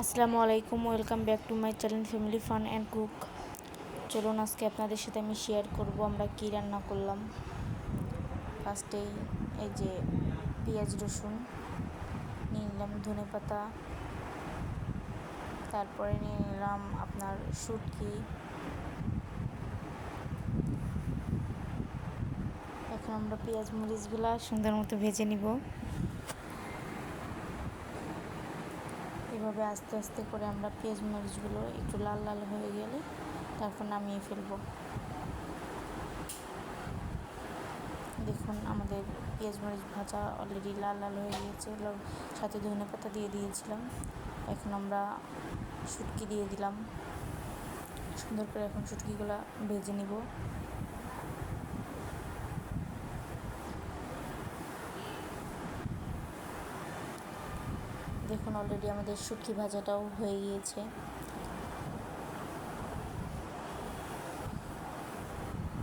আসসালামু আলাইকুম, welcome back to my channel family fun and cook. চলুন আজকে আপনাদের সাথে আমি শেয়ার করব আমরা কি রান্না করলাম। ফার্স্টেই এই যে পেঁয়াজ রসুন নিয়ে নিলাম, ধনে পাতা, তারপরে নিয়ে নিলাম আপনার শুটকি। এখন আমরা পেঁয়াজ মরিচগুলো সুন্দর মতো ভেজে নিব। এভাবে আস্তে আস্তে করে আমরা পেঁয়াজ মরিচগুলো একটু লাল লাল হয়ে গেলে তারপর নামিয়ে ফেলব। দেখুন আমাদের পেঁয়াজ মরিচ ভাজা অলরেডি লাল লাল হয়ে গিয়েছে, সাথে ধনে পাতা দিয়ে দিয়েছিলাম। এখন আমরা শুটকি দিয়ে দিলাম, সুন্দর করে এখন শুটকিগুলো ভেজে নিব। দেখুন অলরেডি আমাদের শুটকি ভাজাটাও হয়ে গিয়েছে।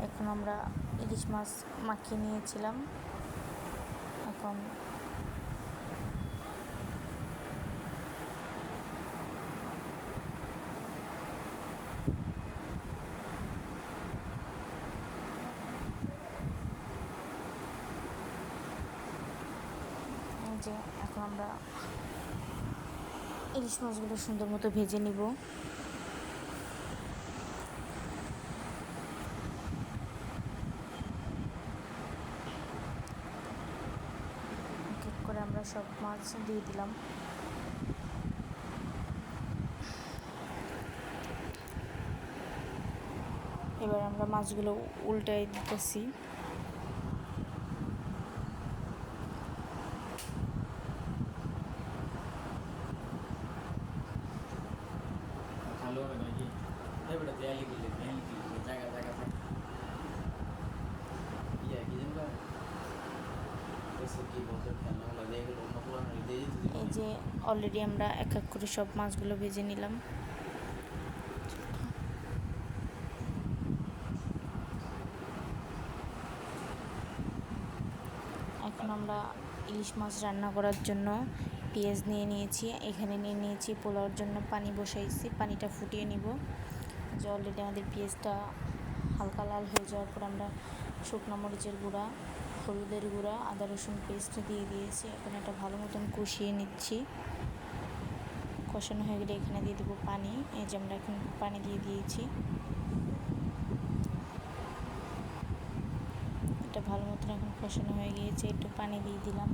এখন আমরা ইলিশ মাছ মাখিয়ে নিয়েছিলাম। এখন আমরা ইলিশ মাছগুলো সুন্দর মতো ভেজে নিব। করে আমরা সব মাছ দিয়ে দিলাম। এবার আমরা মাছগুলো উল্টাই দিতেছি। এই যে অলরেডি আমরা এক এক করে সব মাছগুলো ভেজে নিলাম। এখন আমরা ইলিশ মাছ রান্না করার জন্য পেঁয়াজ নিয়ে নিয়েছি, এখানে নিয়ে নিয়েছি পোলাওর জন্য পানি বসাইছি, পানিটা ফুটিয়ে নিব। যে অলরেডি আমাদের পেঁয়াজটা হালকা লাল হয়ে যাওয়ার পর আমরা শুকনো মরিচের গুঁড়া, হলুদের গুঁড়া, আদা রসুন পেস্ট দিয়ে দিয়েছি। এখন এটা ভালো মতন কষিয়ে নিচ্ছি। কষানো হয়ে গেলে এখানে দিয়ে দেবো পানি। এই যে আমরা এখন পানি দিয়ে দিয়েছি। এটা ভালো মতন এখন কষানো হয়ে গিয়েছে, একটু পানি দিয়ে দিলাম।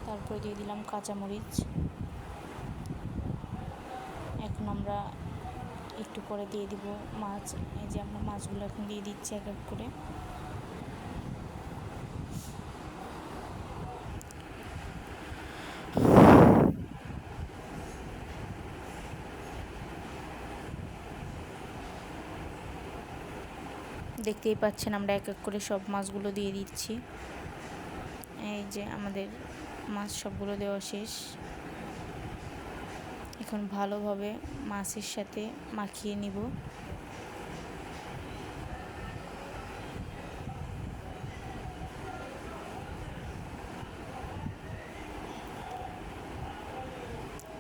তারপরে দিয়ে দিলাম কাঁচামরিচ। এখন আমরা একটু পরে দিয়ে দিব মাছ। এই যে আমরা মাছগুলো এখন দিয়ে দিচ্ছি এক এক করে। দেখতেই পাচ্ছেন আমরা এক এক করে সব মাছগুলো দিয়ে দিচ্ছি। এই যে আমাদের মাছ সবগুলো দেওয়া শেষ। এখন ভালোভাবে মাছের সাথে মাখিয়ে নিব।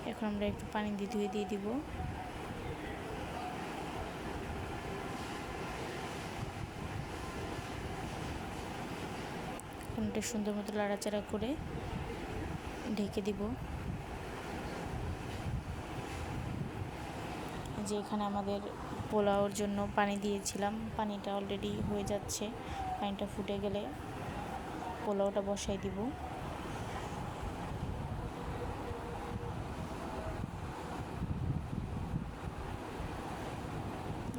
এখন আমরা একটু পানি দিয়ে ধুয়ে দিয়ে দিব। এখন এটা সুন্দর মতো লাড়াচাড়া করে ঢেকে দিব। যে এখানে আমাদের পোলাওর জন্য পানি দিয়েছিলাম, পানিটা অলরেডি হয়ে যাচ্ছে। পানিটা ফুটে গেলে পোলাওটা বসাই দিব।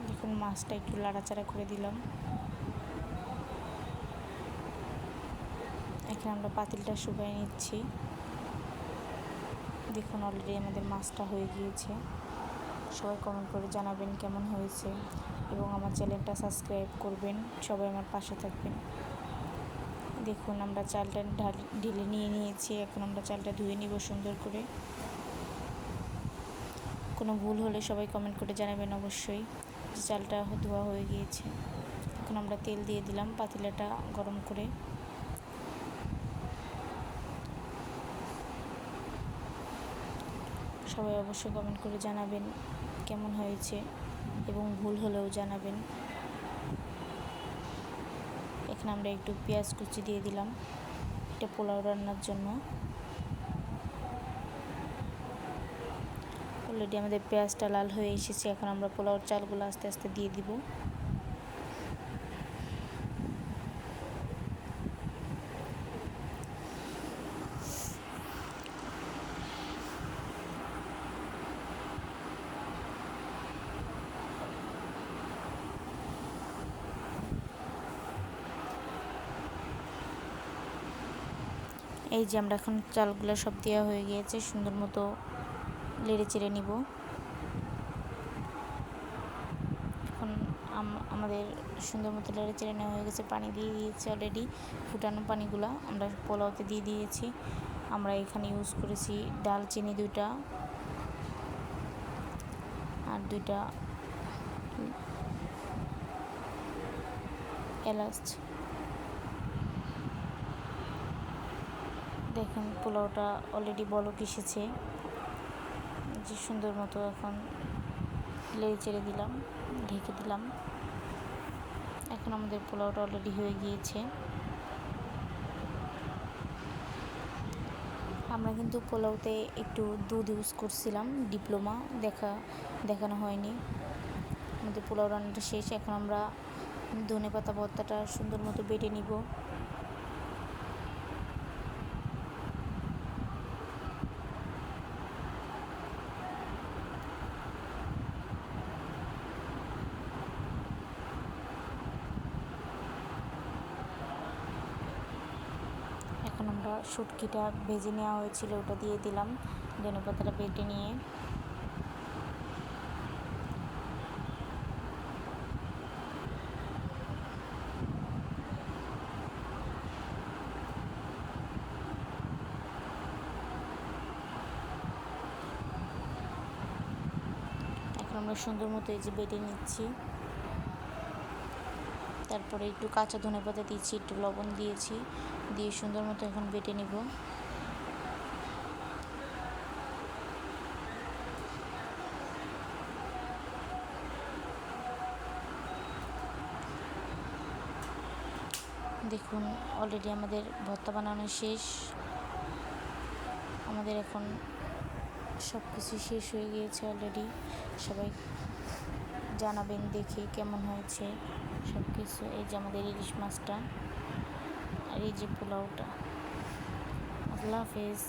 দেখুন মাছটা একটু লাড়াচাড়া করে দিলাম। এখন আমরা পাতিলটা শুকাই নিচ্ছি। দেখুন অলরেডি আমাদের মাছটা হয়ে গিয়েছে। সবাই কমেন্ট করে জানাবেন কেমন হয়েছে এবং আমার চ্যানেলটা সাবস্ক্রাইব করবেন। সবাই আমার পাশে থাকবেন। দেখুন আমরা চালটা ঢেলে নিয়ে নিয়েছি। এখন আমরা চালটা ধুয়ে নিব সুন্দর করে। কোনো ভুল হলে সবাই কমেন্ট করে জানাবেন অবশ্যই যে চালটা ধোয়া হয়ে গিয়েছে। এখন আমরা তেল দিয়ে দিলাম পাতিলাটা গরম করে। সবাই অবশ্যই কমেন্ট করে জানাবেন কেমন হয়েছে এবং ভুল হলেও জানাবেন। এখানে আমরা একটু পেঁয়াজ কুচি দিয়ে দিলাম এটা পোলাও রান্নার জন্য। অলরেডি আমাদের পেঁয়াজটা লাল হয়ে এসেছে। এখন আমরা পোলাওর চালগুলো আস্তে আস্তে দিয়ে দিব। এই যে আমরা এখন চালগুলো সব দেওয়া হয়ে গিয়েছে, সুন্দর মতো নেড়ে চেড়ে নিব। এখন আমাদের সুন্দর মতো নেড়ে চেড়ে নেওয়া হয়ে গেছে। পানি দিয়ে দিয়েছি অলরেডি, ফুটানো পানিগুলো আমরা পোলাওতে দিয়ে দিয়েছি। আমরা এখানে ইউজ করেছি ডালচিনি 2টা আর 2টা এলাচ। দেখুন পোলাওটা অলরেডি বলক এসেছে, যে সুন্দর মতো। এখন নেড়ে চেড়ে দিলাম, ঢেকে দিলাম। এখন আমাদের পোলাওটা অলরেডি হয়ে গিয়েছে। আমরা কিন্তু পোলাওতে একটু দুধ ইউজ করছিলাম, ডিপ্লোমা দেখানো হয়নি। আমাদের পোলাও রান্নাটা শেষ। এখন আমরা ধনেপাতা ভর্তাটা সুন্দর মতো বেটে নিব। এখন আমরা শুটকিটা ভেজে নেওয়া হয়েছিল ওটা দিয়ে দিলাম, ধনেপাতাটা বেটে নিয়ে। এখন আমরা সুন্দর মতো এই যে বেটে নিচ্ছি। তারপরে একটু কাঁচা ধনেপাতা দিয়েছি, একটু লবণ দিয়েছি, দিয়ে সুন্দর মতো এখন বেটে নিব। দেখুন অলরেডি আমাদের ভর্তা বানানো শেষ। আমাদের এখন সব কিছু শেষ হয়ে গিয়েছে অলরেডি। সবাই জানাবেন দেখে কেমন হয়েছে সব কিছু। এই যে আমাদের ইলিশ মাছটা আর এই যে পোলাওটা। আল্লাহ হাফেজ।